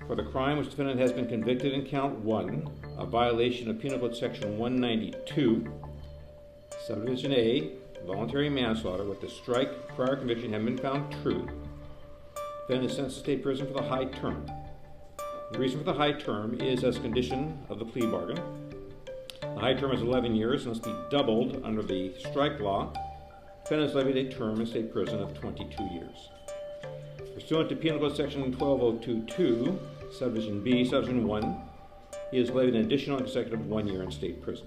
For the crime which the defendant has been convicted in count 1, a violation of Penal Code Section 192, Subdivision A, voluntary manslaughter, with the strike prior conviction having been found true, the defendant is sentenced to state prison for the high term. The reason for the high term is as a condition of the plea bargain. The high term is 11 years and must be doubled under the strike law. The defendant is levied a term in state prison of 22 years. Pursuant to Penal Code Section 12022, Subdivision B, Subdivision 1, he is levied an additional and consecutive 1 year in state prison.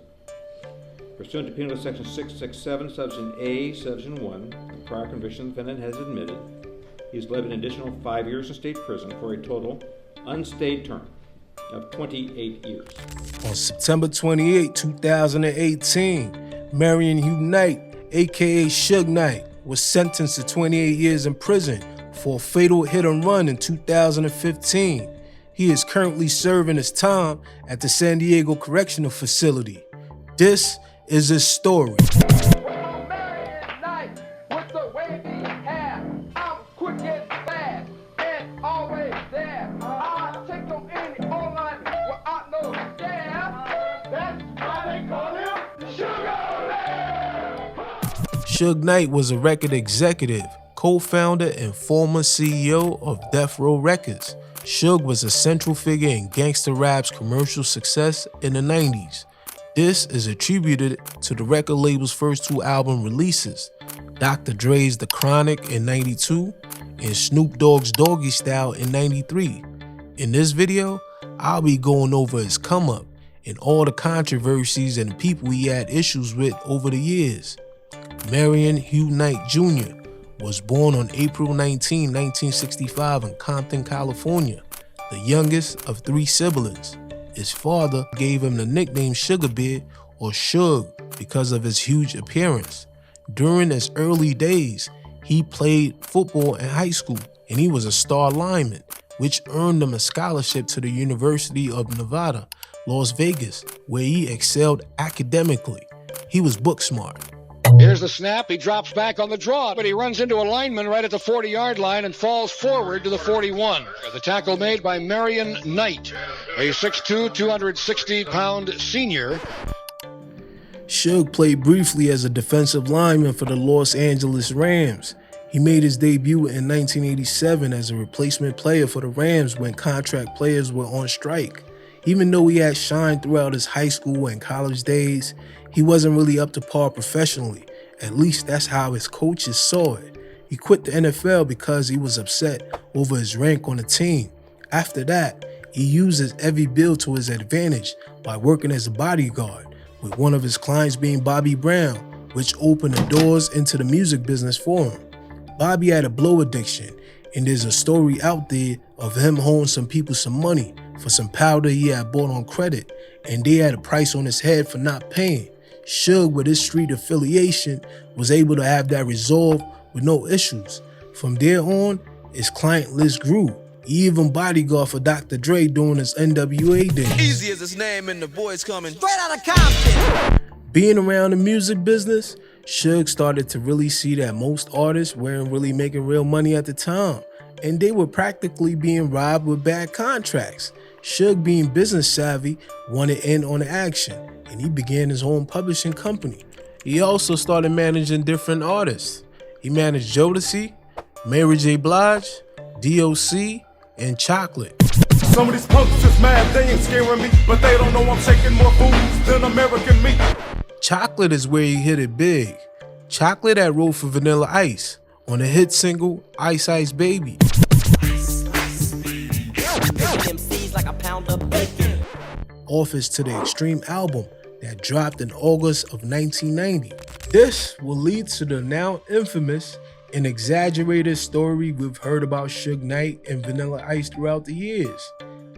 Pursuant to Penal Code Section 667, Subdivision A, Subdivision 1, the prior conviction the defendant has admitted, he is levied an additional 5 years in state prison for a total unstayed term of 28 years. On September 28, 2018, Marion Hugh Knight, aka Suge Knight, was sentenced to 28 years in prison for a fatal hit and run in 2015. He is currently serving his time at the San Diego Correctional Facility. This is his story. Suge Knight was a record executive, co-founder, and former CEO of Deathrow Records. Suge was a central figure in gangsta rap's commercial success in the 90s. This is attributed to the record label's first 2 album releases, Dr. Dre's The Chronic in 92 and Snoop Dogg's Doggy Style in 93. In this video, I'll be going over his come up and all the controversies and the people he had issues with over the years. Marion Hugh Knight Jr. was born on April 19, 1965 in Compton, California, the youngest of 3 siblings. His father gave him the nickname Sugar Bear or Suge because of his huge appearance. During his early days, he played football in high school and he was a star lineman, which earned him a scholarship to the University of Nevada, Las Vegas, where he excelled academically. He was book smart. Here's the snap. He drops back on the draw, but he runs into a lineman right at the 40-yard line and falls forward to the 41. The tackle made by Marion Knight, a 6'2", 260-pound senior. Suge played briefly as a defensive lineman for the Los Angeles Rams. He made his debut in 1987 as a replacement player for the Rams when contract players were on strike. Even though he had shined throughout his high school and college days, he wasn't really up to par professionally. At least that's how his coaches saw it. He quit the NFL because he was upset over his rank on the team. After that, he used his heavy build to his advantage by working as a bodyguard, with one of his clients being Bobby Brown, which opened the doors into the music business for him. Bobby had a blow addiction, and there's a story out there of him owing some people some money for some powder he had bought on credit, and they had a price on his head for not paying. Suge, with his street affiliation, was able to have that resolved with no issues. From there on, his client list grew. He even bodyguard for Dr. Dre during his NWA days. Eazy is his name and the boys coming straight out of Compton. Being around the music business, Suge started to really see that most artists weren't really making real money at the time, and they were practically being robbed with bad contracts. Suge, being business savvy, wanted in on the action, and he began his own publishing company. He also started managing different artists. He managed Jodeci, Mary J. Blige, DOC, and Chocolate. Some of these punks is mad, they ain't scaring me, but they don't know I'm shaking more fools than American meat. Chocolate is where he hit it big. Chocolate had wrote for Vanilla Ice on the hit single Ice Ice Baby. Offers to the Extreme album that dropped in August of 1990. This will lead to the now infamous and exaggerated story we've heard about Suge Knight and Vanilla Ice throughout the years.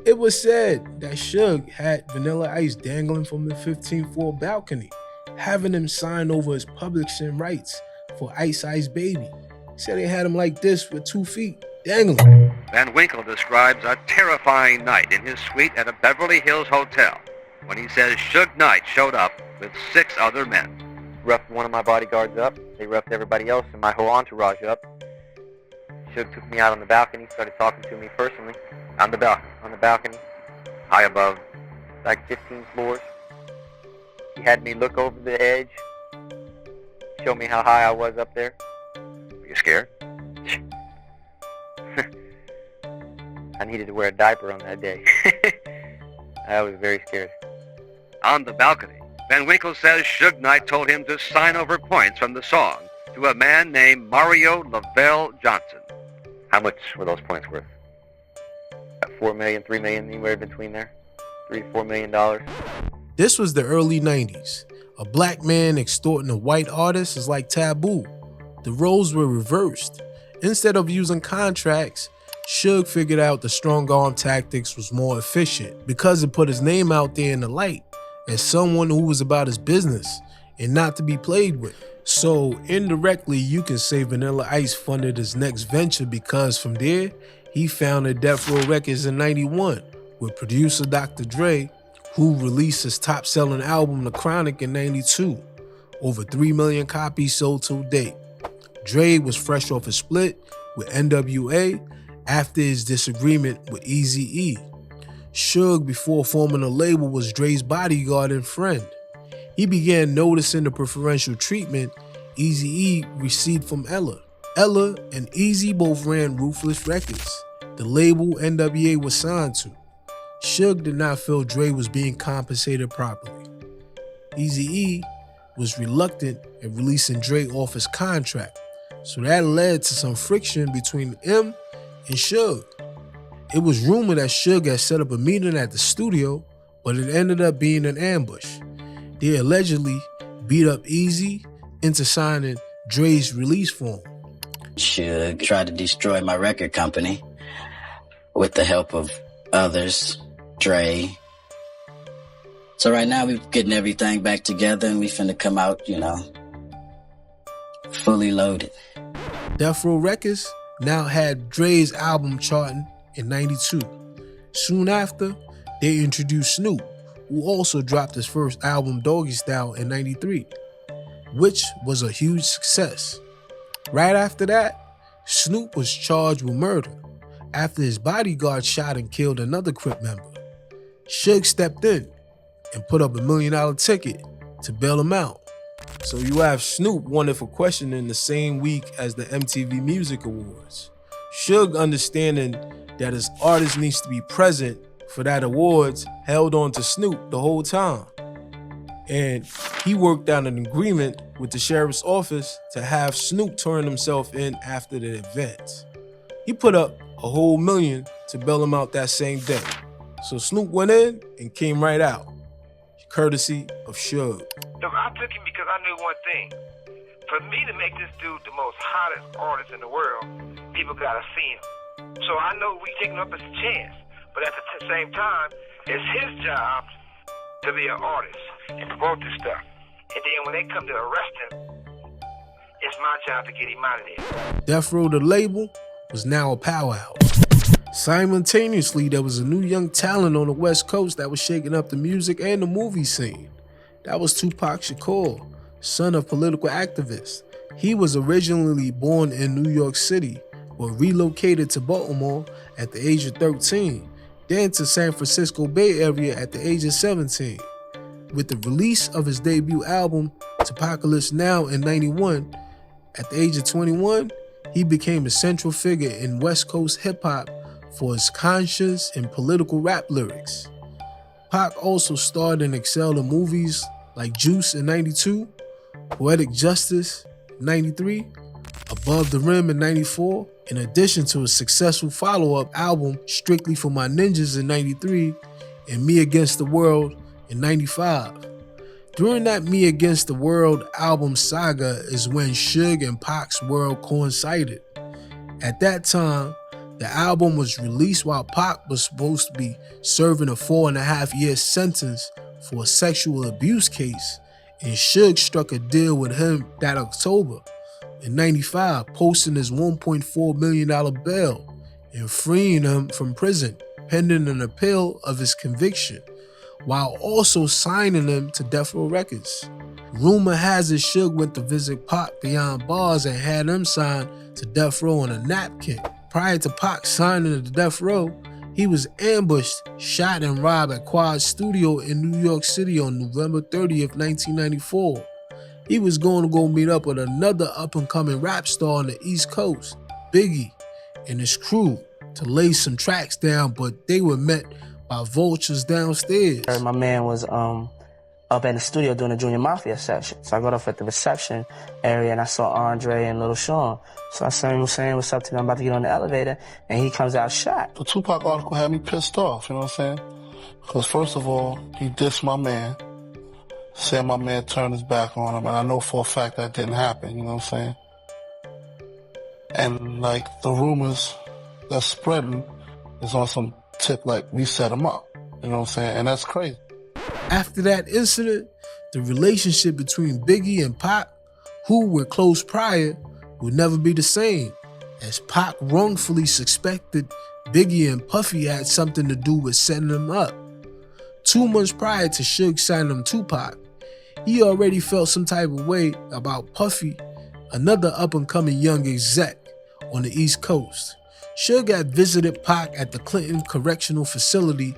It was said that Suge had Vanilla Ice dangling from the 15th floor balcony, having him sign over his publishing rights for Ice Ice Baby. Said they had him like this with 2 feet dangling. Van Winkle describes a terrifying night in his suite at a Beverly Hills hotel when he says Suge Knight showed up with 6 other men. Roughed one of my bodyguards up. They roughed everybody else and my whole entourage up. Suge took me out on the balcony, started talking to me personally on the balcony. on the balcony, High above. like 15 floors. He had me look over the edge, show me how high I was up there. Were you scared? I needed to wear a diaper on that day. I was very scared. On the balcony, Van Winkle says Suge Knight told him to sign over points from the song to a man named Mario Lavelle Johnson. How much were those points worth? About $4 million, $3 million, anywhere between there. $3 to $4 million. This was the early 90s. A black man extorting a white artist is like taboo. The roles were reversed. Instead of using contracts, Suge figured out the strong arm tactics was more efficient because it put his name out there in the light as someone who was about his business and not to be played with. So indirectly, you can say Vanilla Ice funded his next venture because from there, he founded Deathrow Records in '91 with producer Dr. Dre, who released his top-selling album, The Chronic, in '92. Over 3 million copies sold to date. Dre was fresh off a split with NWA after his disagreement with Eazy E. Suge, before forming a label, was Dre's bodyguard and friend. He began noticing the preferential treatment Eazy E received from Ella. Ella and Eazy both ran Ruthless Records, the label NWA was signed to. Suge did not feel Dre was being compensated properly. Eazy E was reluctant in releasing Dre off his contract, so that led to some friction between him and Suge. It was rumored that Suge had set up a meeting at the studio, but it ended up being an ambush. They allegedly beat up Eazy into signing Dre's release form. Suge tried to destroy my record company with the help of others, Dre. So right now we're getting everything back together and we finna come out, fully loaded. Deathrow Records now had Dre's album charting in '92. Soon after, they introduced Snoop, who also dropped his first album, Doggy Style, in '93, which was a huge success. Right after that, Snoop was charged with murder after his bodyguard shot and killed another Crip member. Suge stepped in and put up $1 million ticket to bail him out. So you have Snoop wanted for questioning the same week as the MTV Music Awards. Suge, understanding that his artist needs to be present for that awards, held on to Snoop the whole time. And he worked out an agreement with the sheriff's office to have Snoop turn himself in after the event. He put up a whole $1 million to bail him out that same day. So Snoop went in and came right out, courtesy of Suge. I took him because I knew one thing. For me to make this dude the most hottest artist in the world, people gotta see him. So I know we taking up as a chance, but at the same time, it's his job to be an artist and promote this stuff. And then when they come to arrest him, it's my job to get him out of there. Deathrow, the label, was now a powerhouse. Simultaneously, there was a new young talent on the West Coast that was shaking up the music and the movie scene. That was Tupac Shakur, son of political activists. He was originally born in New York City, but relocated to Baltimore at the age of 13, then to San Francisco Bay Area at the age of 17. With the release of his debut album, Tupacalypse Now, in '91, at the age of 21, he became a central figure in West Coast hip-hop for his conscious and political rap lyrics. Pac also starred and excelled in movies like Juice in '92, Poetic Justice in '93, Above the Rim in '94, in addition to a successful follow-up album, Strictly for My Ninjas in '93, and Me Against the World in '95. During that Me Against the World album saga is when Suge and Pac's world coincided. At that time, the album was released while Pac was supposed to be serving a 4.5-year sentence for a sexual abuse case, and Suge struck a deal with him that October in '95, posting his $1.4 million bail and freeing him from prison pending an appeal of his conviction, while also signing him to Deathrow Records. Rumor has it Suge went to visit Pac behind bars and had him signed to Deathrow on a napkin. Prior to Pac signing to Deathrow, He was ambushed, shot, and robbed at Quad's studio in New York City on November 30th, 1994. He was going to go meet up with another up-and-coming rap star on the East Coast, Biggie, and his crew to lay some tracks down, but they were met by vultures downstairs. My man was up in the studio doing a Junior Mafia session. So I got off at the reception area and I saw Andre and Little Sean. So I saw him saying what's up to them, I'm about to get on the elevator, and he comes out shot. The Tupac article had me pissed off, you know what I'm saying? Because first of all, he dissed my man, said my man turned his back on him, and I know for a fact that didn't happen, you know what I'm saying? And like the rumors that's spreading is on some tip like we set him up, you know what I'm saying? And that's crazy. After that incident, the relationship between Biggie and Pac, who were close prior, would never be the same, as Pac wrongfully suspected Biggie and Puffy had something to do with setting him up. 2 months prior to Suge signing him Tupac, he already felt some type of way about Puffy, another up-and-coming young exec on the East Coast. Suge had visited Pac at the Clinton Correctional Facility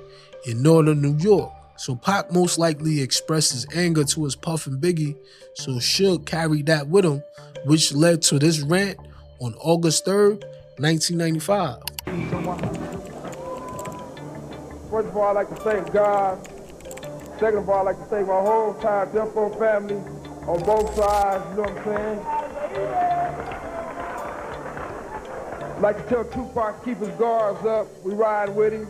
in northern New York, so Pac most likely expressed his anger towards Puff and Biggie, so Suge carried that with him, which led to this rant on August 3rd, 1995. First of all, I'd like to thank God. Second of all, I'd like to thank my whole entire Deathrow family on both sides, you know what I'm saying? I'd like to tell Tupac to keep his guards up. We ride with him.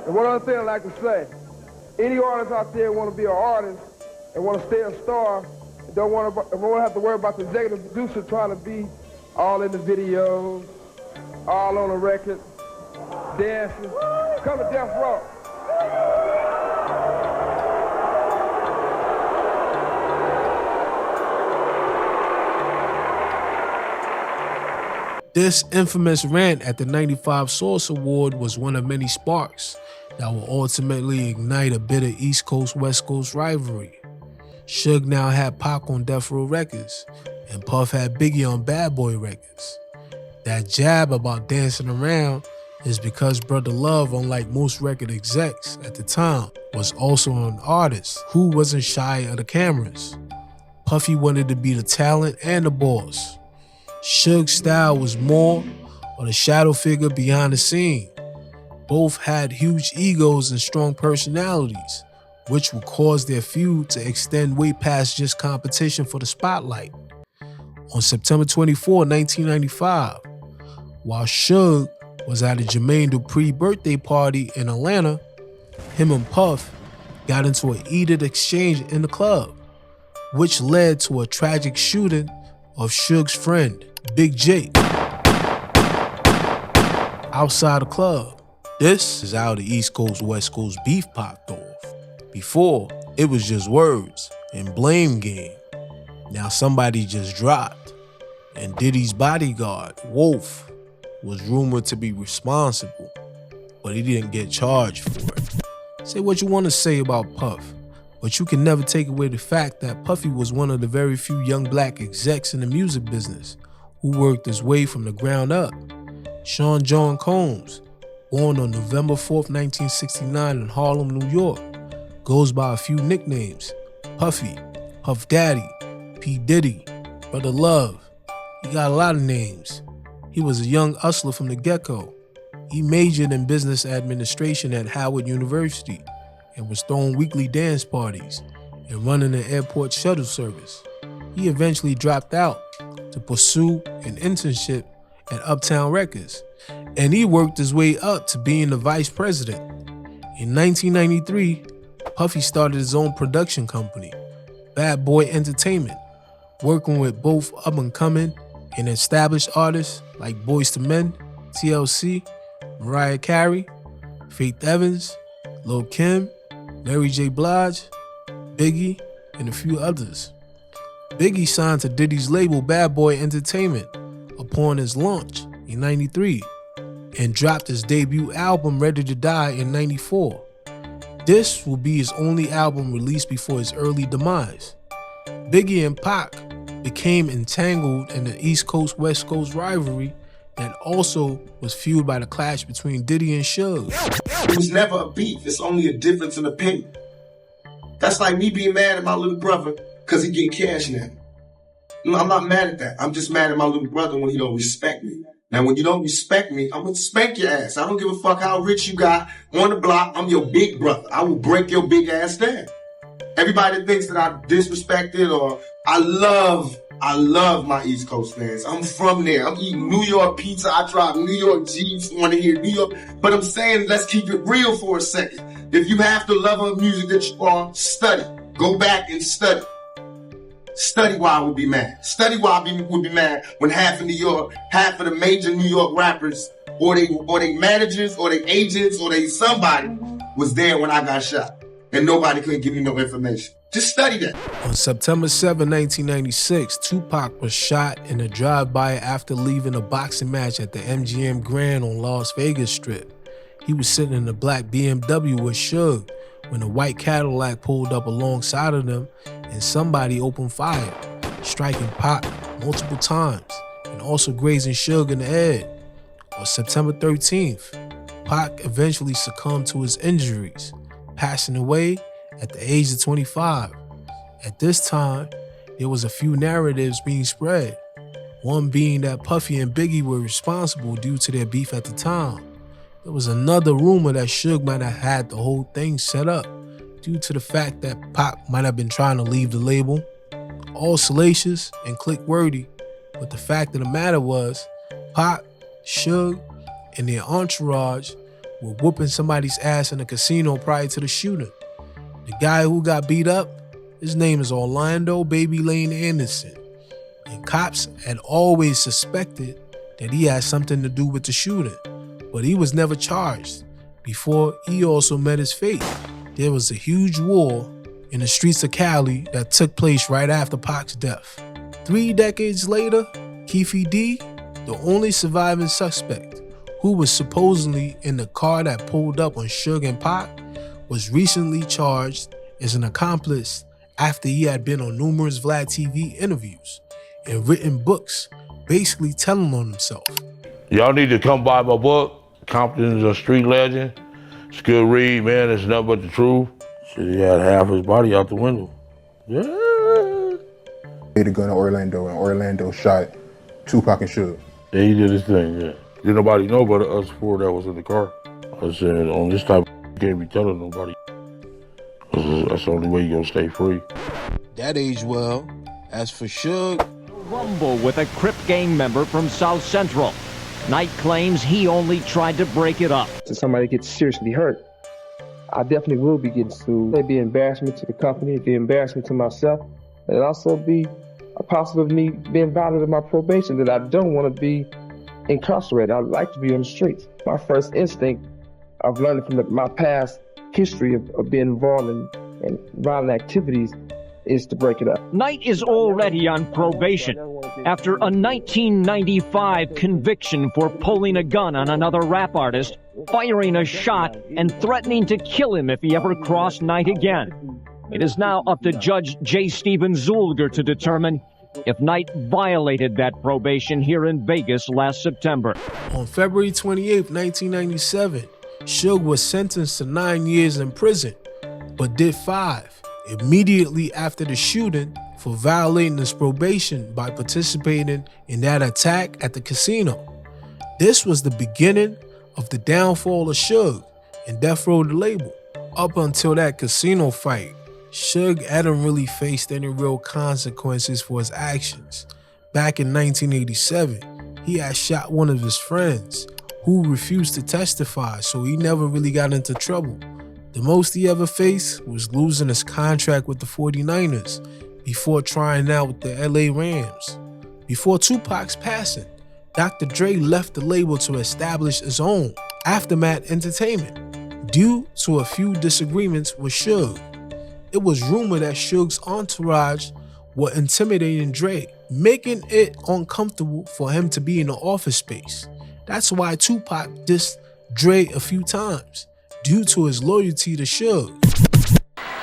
And one other thing I'd like to say, any artists out there want to be an artist and want to stay a star, and don't want to have to worry about the executive producer trying to be all in the videos, all on the record, dancing. Come to Deathrow. This infamous rant at the 95 Source Award was one of many sparks that will ultimately ignite a bitter East Coast-West Coast rivalry. Suge now had Pac on Deathrow Records, and Puff had Biggie on Bad Boy Records. That jab about dancing around is because Brother Love, unlike most record execs at the time, was also an artist who wasn't shy of the cameras. Puffy wanted to be the talent and the boss. Suge's style was more of the shadow figure behind the scene. Both had huge egos and strong personalities, which would cause their feud to extend way past just competition for the spotlight. On September 24, 1995, while Suge was at a Jermaine Dupri birthday party in Atlanta, him and Puff got into an heated exchange in the club, which led to a tragic shooting of Suge's friend, Big J, outside the club. This is how the East Coast-West Coast beef popped off. Before, it was just words and blame game. Now somebody just dropped, and Diddy's bodyguard, Wolf, was rumored to be responsible, but he didn't get charged for it. Say what you want to say about Puff, but you can never take away the fact that Puffy was one of the very few young black execs in the music business who worked his way from the ground up. Sean John Combs, born on November 4th, 1969 in Harlem, New York, goes by a few nicknames: Puffy, Puff Daddy, P. Diddy, Brother Love. He got a lot of names. He was a young hustler from the get-go. He majored in business administration at Howard University and was throwing weekly dance parties and running an airport shuttle service. He eventually dropped out to pursue an internship at Uptown Records, and he worked his way up to being the vice president. In 1993, Puffy started his own production company, Bad Boy Entertainment, working with both up-and-coming and established artists like Boyz II Men, TLC, Mariah Carey, Faith Evans, Lil' Kim, Mary J. Blige, Biggie, and a few others. Biggie signed to Diddy's label Bad Boy Entertainment upon his launch in '93 and dropped his debut album Ready to Die in '94. This will be his only album released before his early demise. Biggie and Pac became entangled in the East Coast-West Coast rivalry that also was fueled by the clash between Diddy and Suge. It was never a beef. It's only a difference in opinion. That's like me being mad at my little brother because he getting cash now. No, I'm not mad at that. I'm just mad at my little brother when he don't respect me. Now, when you don't respect me, I'm going to spank your ass. I don't give a fuck how rich you got on the block. I'm your big brother. I will break your big ass down. Everybody that thinks that I disrespected or I love my East Coast fans. I'm from there. I'm eating New York pizza. I drive New York Jeeps. Want to hear New York. But I'm saying, let's keep it real for a second. If you have the love of music that you are, study. Go back and study. Study why I would be mad. Study why I would be mad when half of New York, half of the major New York rappers, or they managers, or they agents, or they somebody was there when I got shot. And nobody couldn't give me no information. Just study that. On September 7, 1996, Tupac was shot in a drive-by after leaving a boxing match at the MGM Grand on Las Vegas Strip. He was sitting in a black BMW with Suge when a white Cadillac pulled up alongside of them and somebody opened fire, striking Pac multiple times and also grazing Suge in the head. On September 13th, Pac eventually succumbed to his injuries, passing away at the age of 25. At this time, there was a few narratives being spread, one being that Puffy and Biggie were responsible due to their beef at the time. There was another rumor that Suge might have had the whole thing set up due to the fact that Pac might have been trying to leave the label. All salacious and click-worthy, but the fact of the matter was, Pac, Suge, and their entourage were whooping somebody's ass in a casino prior to the shooting. The guy who got beat up, his name is Orlando Baby Lane Anderson, and cops had always suspected that he had something to do with the shooting, but he was never charged. Before he also met his fate, there was a huge war in the streets of Cali that took place right after Pac's death. 3 decades later, Keefe D, the only surviving suspect, who was supposedly in the car that pulled up on Suge and Pac, was recently charged as an accomplice after he had been on numerous Vlad TV interviews and written books basically telling on himself. Y'all need to come buy my book. Compton's a street legend. It's a good read, man. It's nothing but the truth. Shit, he had half his body out the window. Yeah. He had a gun in Orlando, and Orlando shot Tupac and Suge. Yeah, he did his thing, yeah. Didn't nobody know but us four that was in the car. I said, on this type, you can't be telling nobody. That's the only way you're gonna stay free. That aged well. As for Suge, rumble with a Crip gang member from South Central. Knight claims he only tried to break it up. If somebody gets seriously hurt, I definitely will be getting sued. It'd be embarrassment to the company, it'd be embarrassment to myself, and it'd also be a possibility of me being violated my probation that I don't want to be incarcerated. I'd like to be on the streets. My first instinct of learning from my past history of being involved in violent activities is to break it up. Knight is already on probation after a 1995 conviction for pulling a gun on another rap artist, firing a shot, and threatening to kill him if he ever crossed Knight again. It is now up to Judge J. Stephen Zulger to determine if Knight violated that probation here in Vegas last September. On February 28, 1997, Suge was sentenced to 9 years in prison, but did 5 immediately after the shooting for violating his probation by participating in that attack at the casino. This was the beginning of the downfall of Suge and Deathrow the label. Up until that casino fight, Suge hadn't really faced any real consequences for his actions. Back in 1987, he had shot one of his friends who refused to testify, so he never really got into trouble. The most he ever faced was losing his contract with the 49ers before trying out with the LA Rams. Before Tupac's passing, Dr. Dre left the label to establish his own, Aftermath Entertainment, due to a few disagreements with Suge. It was rumored that Suge's entourage were intimidating Dre, making it uncomfortable for him to be in the office space. That's why Tupac dissed Dre a few times, due to his loyalty to Suge.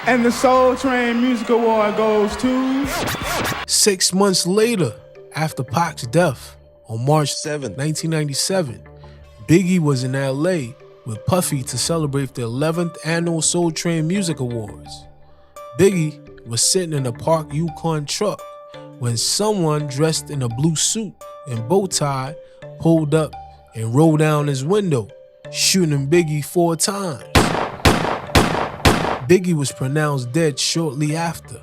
And the Soul Train Music Award goes to... 6 months later, after Pac's death, on March 7, 1997, Biggie was in LA with Puffy to celebrate the 11th annual Soul Train Music Awards. Biggie was sitting in a parked Yukon truck when someone dressed in a blue suit and bow tie pulled up and rolled down his window, shooting Biggie 4 times. Biggie was pronounced dead shortly after.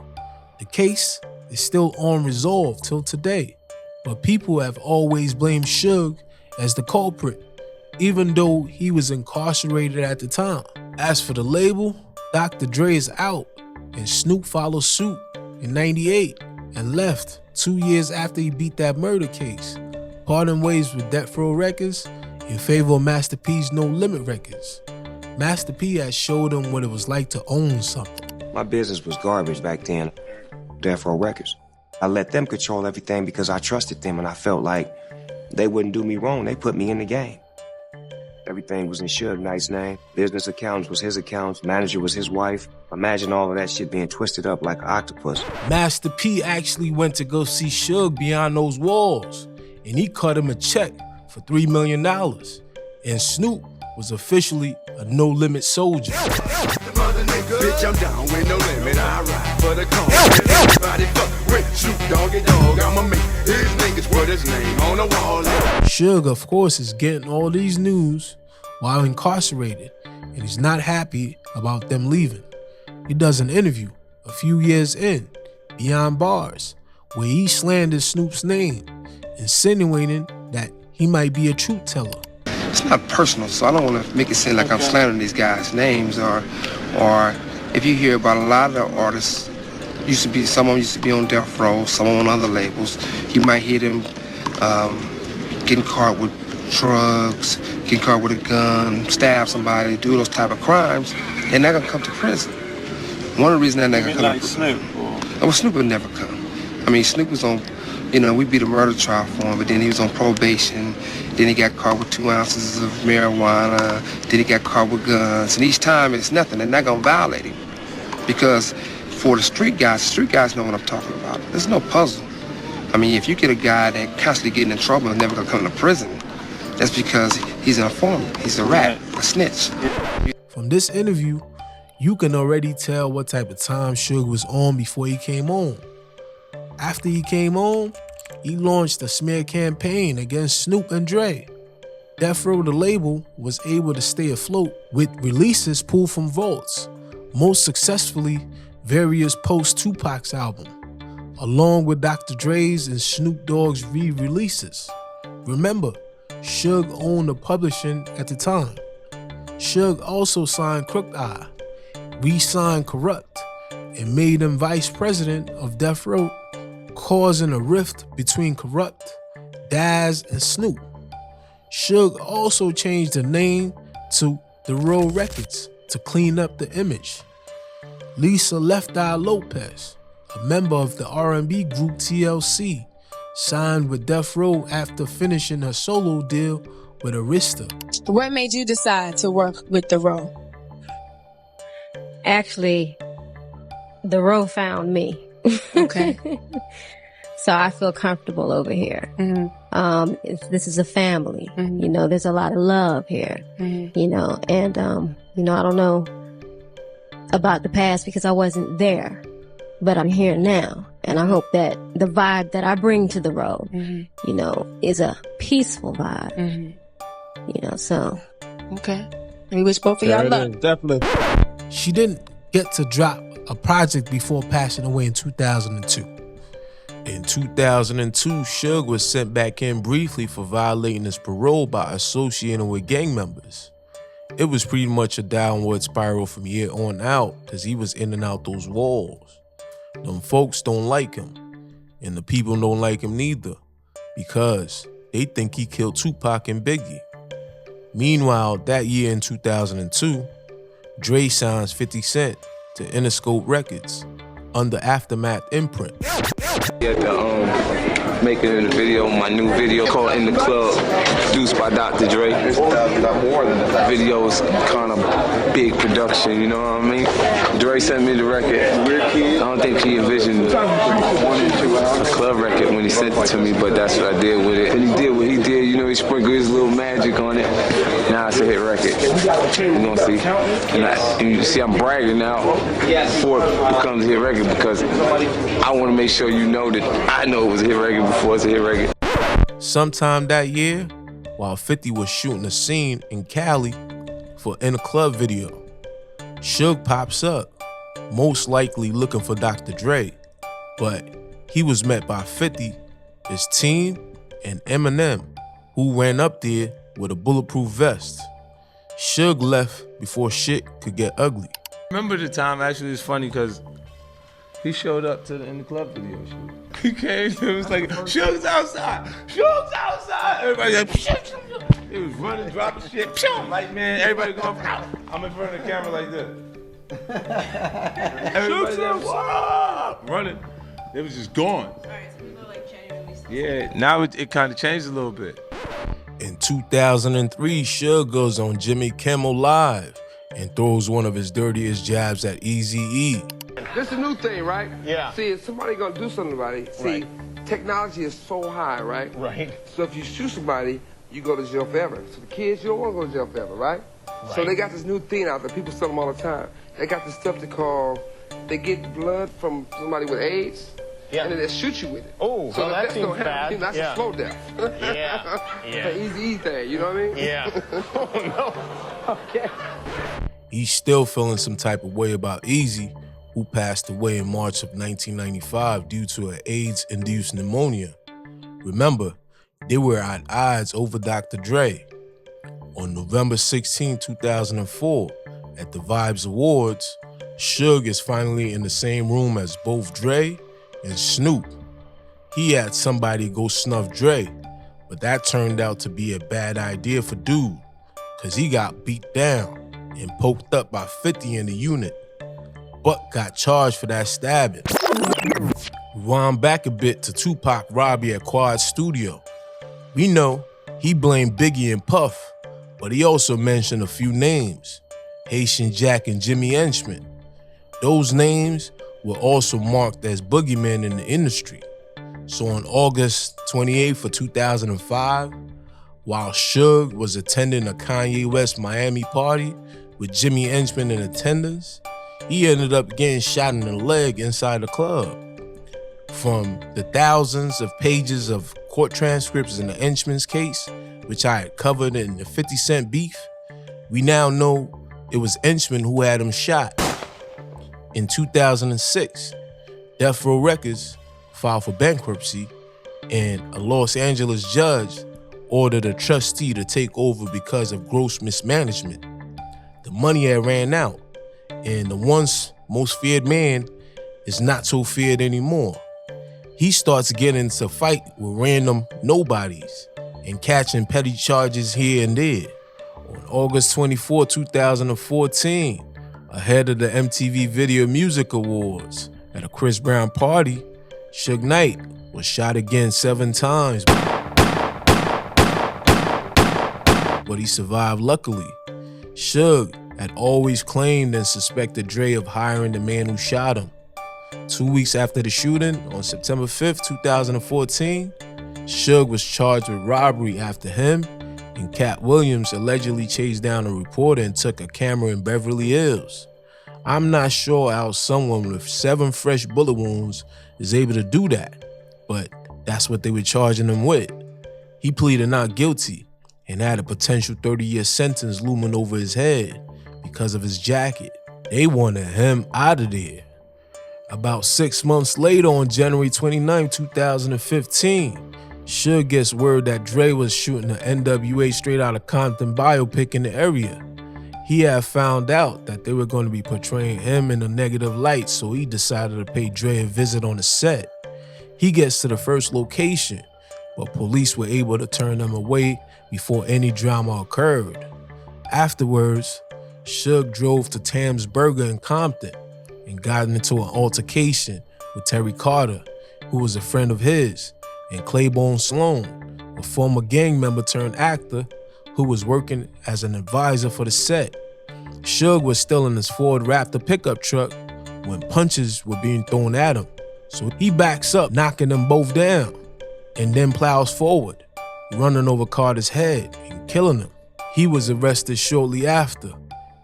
The case is still unresolved till today, but people have always blamed Suge as the culprit, even though he was incarcerated at the time. As for the label, Dr. Dre is out, and Snoop followed suit in '98 and left 2 years after he beat that murder case, parting ways with Deathrow Records in favor of Master P's No Limit Records. Master P had showed him what it was like to own something. My business was garbage back then, Deathrow Records. I let them control everything because I trusted them and I felt like they wouldn't do me wrong. They put me in the game. Everything was in Suge Knight's name. Business accounts was his accounts. Manager was his wife. Imagine all of that shit being twisted up like an octopus. Master P actually went to go see Suge behind those walls, and he cut him a check for $3 million. And Snoop was officially a no-limit soldier. Bitch, I'm down with no limit. I ride for the cause. Everybody fuck with Snoop Doggy Dogg. I'ma make his niggas put his name on the wall. Suge, of course, is getting all these news while incarcerated, and he's not happy about them leaving. He does an interview a few years in, Beyond Bars, where he slanders Snoop's name, insinuating that he might be a truth teller. It's not personal, so I don't want to make it seem like I'm slandering these guys' names, or if you hear about a lot of the artists, some of them used to be on Deathrow, some on other labels, you might hear them getting caught with drugs, getting caught with a gun, stab somebody, do those type of crimes, they're not gonna come to prison. One of the reasons they're not gonna come to prison. Well, Snoop would never come. I mean, Snoop was on, we beat a murder trial for him, but then he was on probation. Then he got caught with 2 ounces of marijuana. Then he got caught with guns. And each time it's nothing. They're not gonna violate him. Because for the street guys know what I'm talking about. There's no puzzle. I mean, if you get a guy that constantly getting in trouble and never gonna come to prison, that's because he's an informant. He's a rat, a snitch. From this interview, you can already tell what type of time Suge was on before he came on. After he came on, he launched a smear campaign against Snoop and Dre. Deathrow, the label, was able to stay afloat with releases pulled from vaults, most successfully various post-Tupac's album, along with Dr. Dre's and Snoop Dogg's re-releases. Remember, Suge owned the publishing at the time. Suge also signed Crooked Eye, re-signed Corrupt, and made him vice president of Deathrow, causing a rift between Corrupt, Daz, and Snoop. Suge also changed the name to The Row Records to clean up the image. Lisa Left Eye Lopez, a member of the R&B group TLC, signed with Deathrow after finishing her solo deal with Arista. What made you decide to work with The Row? Actually, The Row found me. Okay. So I feel comfortable over here. Mm-hmm. This is a family. Mm-hmm. There's a lot of love here. Mm-hmm. And I don't know about the past because I wasn't there, but I'm here now. And I hope that the vibe that I bring to The Row, is a peaceful vibe. So. Okay. We wish both of y'all luck. Definitely. She didn't get to drop a project before passing away in 2002. In 2002, Suge was sent back in briefly for violating his parole by associating with gang members. It was pretty much a downward spiral from here on out because he was in and out those walls. Them folks don't like him, and the people don't like him neither because they think he killed Tupac and Biggie. Meanwhile, that year in 2002, Dre signs 50 Cent to Interscope Records under Aftermath imprint. He had to making it in the video, my new video called In the Club, produced by Dr. Dre. Video's kind of big production, you know what I mean? Dre sent me the record. I don't think he envisioned a club record when he sent it to me, but that's what I did with it. And he did what he did, you know, he sprinkled his little magic on it. Now it's a hit record. You're gonna see. And you see I'm bragging now before it becomes a hit record because I want to make sure you know that I know it was a hit record before it's a hit record. Sometime that year, while 50 was shooting a scene in Cali for In a Club video, Suge pops up, most likely looking for Dr. Dre, but he was met by 50, his team, and Eminem, who ran up there with a bulletproof vest. Suge left before shit could get ugly. Remember the time, actually, it's funny because he showed up to the In the Club video shoot. He came, it was like, Suge's outside, Suge's outside. Everybody like, he was running, dropping shit, like, man, everybody going, I'm in front of the camera like this. Everybody like, whoa, running. It was just gone. Yeah, now it kind of changed a little bit. In 2003, Suge goes on Jimmy Kimmel Live and throws one of his dirtiest jabs at Eazy E. This is a new thing, right? Yeah. See, if somebody gonna do something about it, see, technology is so high, right? Right. So if you shoot somebody, you go to jail forever. So the kids, you don't want to go to jail forever, right? So they got this new thing out there. People sell them all the time. They got this stuff they call, they get blood from somebody with AIDS. Yeah. And then they shoot you with it. Oh, so well, that seems don't happen. bad. That's a slow death. Yeah. It's an Eazy E thing, you know what I mean? Yeah. Oh, no. Okay. He's still feeling some type of way about Eazy, who passed away in March of 1995 due to an AIDS-induced pneumonia. Remember, they were at odds over Dr. Dre. On November 16, 2004, at the Vibes Awards, Suge is finally in the same room as both Dre and Snoop. He had somebody go snuff Dre, but that turned out to be a bad idea for Dude, cause he got beat down and poked up by 50 in the unit. Buck got charged for that stabbing. Rewind back a bit to Tupac robbery at Quad Studio. We know he blamed Biggie and Puff, but he also mentioned a few names, Haitian Jack and Jimmy Henchman. Those names were also marked as boogeymen in the industry. So on August 28th of 2005, while Suge was attending a Kanye West Miami party with Jimmy Henchman in attendance, he ended up getting shot in the leg inside the club. From the thousands of pages of court transcripts in the Henchman's case, which I had covered in the 50 Cent beef, we now know it was Henchman who had him shot. In 2006, Deathrow Records filed for bankruptcy, and a Los Angeles judge ordered a trustee to take over because of gross mismanagement. The money had ran out, and the once most feared man is not so feared anymore. He starts getting into a fight with random nobodies and catching petty charges here and there. On August 24, 2014, ahead of the MTV Video Music Awards, at a Chris Brown party, Suge Knight was shot again 7 times, but he survived luckily. Suge had always claimed and suspected Dre of hiring the man who shot him. 2 weeks after the shooting, on September 5th, 2014, Suge was charged with robbery after him and Cat Williams allegedly chased down a reporter and took a camera in Beverly Hills. I'm not sure how someone with 7 fresh bullet wounds is able to do that, but that's what they were charging him with. He pleaded not guilty and had a potential 30-year sentence looming over his head because of his jacket. They wanted him out of there. About 6 months later, on January 29, 2015, Suge gets word that Dre was shooting an NWA Straight Outta Compton biopic in the area. He had found out that they were going to be portraying him in a negative light, so he decided to pay Dre a visit on the set. He gets to the first location, but police were able to turn them away before any drama occurred. Afterwards, Suge drove to Tam's Burger in Compton and got into an altercation with Terry Carter, who was a friend of his, and Claiborne Sloan, a former gang member turned actor who was working as an advisor for the set. Suge was still in his Ford Raptor pickup truck when punches were being thrown at him. So he backs up, knocking them both down, and then plows forward, running over Carter's head and killing him. He was arrested shortly after,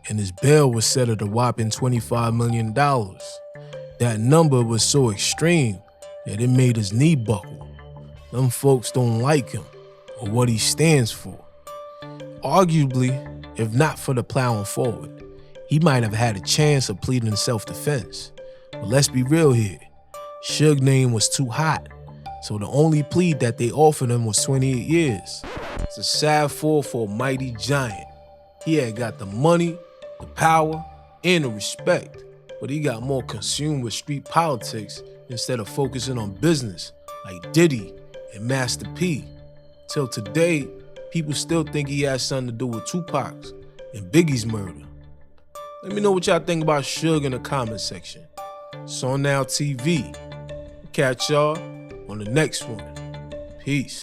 and his bail was set at a whopping $25 million. That number was so extreme that it made his knee buckle. Them folks don't like him or what he stands for. Arguably, if not for the plowing forward, he might have had a chance of pleading self-defense. But let's be real here. Suge's name was too hot, so the only plea that they offered him was 28 years. It's a sad fall for a mighty giant. He had got the money, the power, and the respect, but he got more consumed with street politics instead of focusing on business like Diddy and Master P. Till today, people still think he has something to do with Tupac's and Biggie's murder. Let me know what y'all think about Suge in the comment section. Itsonnowtv. Catch y'all on the next one. Peace.